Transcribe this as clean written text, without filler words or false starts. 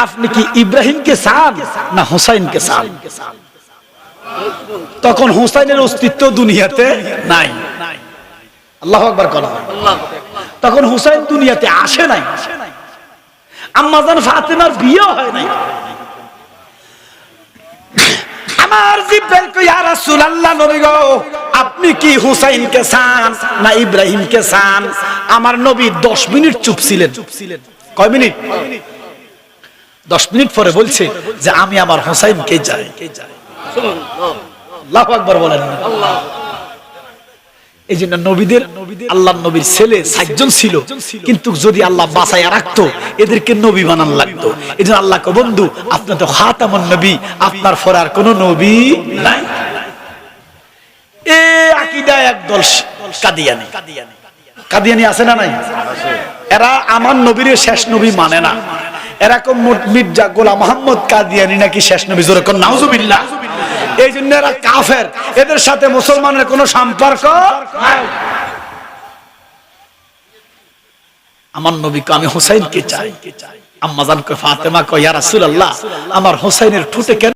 আপনি কি ইব্রাহিমকে চান না হুসাইনকে চান? তখন হুসাইনের অস্তিত্ব দুনিয়াতে নাই। আল্লাহু আকবার বলেন। তখন হুসাইন দুনিয়াতে আসে নাই, আম্মা জান ফাতেমার বিয়ে হয় নাই। আমার জিব্রাইল কই, ইয়া রাসূলুল্লাহ, নবী গো, আপনি কি হুসাইনকে চান না ইব্রাহিমকে চান? আমার নবী 10 মিনিট চুপ ছিলেন। কয় মিনিট? 10 মিনিট পরে বলছে যে আমি আমার হুসাইনকে চাই। আল্লাহু আকবার বলেন। এই জন্য নবীদের, আল্লাহর নবীর ছেলে 7 জন ছিল, কিন্তু যদি আল্লাহ বাঁচাইয়া রাখতো এদেরকে নবী বানান লাগতো। এই জন্য আল্লাহ কয়, বন্ধু আপনি তো খাতামুন নবী, আপনার পরে আর কোন নবী নাই। এই আকীদা একদল কাদিয়ানী, কাদিয়ানী আছে না নাই? এরা আমার নবীর শেষ নবী মানে না। এরকম মির্জা গোলাম মোহাম্মদ কাদিয়ানী নাকি শেষ নবী, জোরে কোন নাউজুবিল্লাহ। এই জন্য এরা কাফের, এদের সাথে মুসলমানের কোনো সম্পর্ক নাই। আমার নবীকে আমি হুসাইনকে চাই। আম্মা জান কয়, ফাতেমা কয়, ইয়া রাসূলুল্লাহ, আমার হুসাইনের ঠোঁটে কেন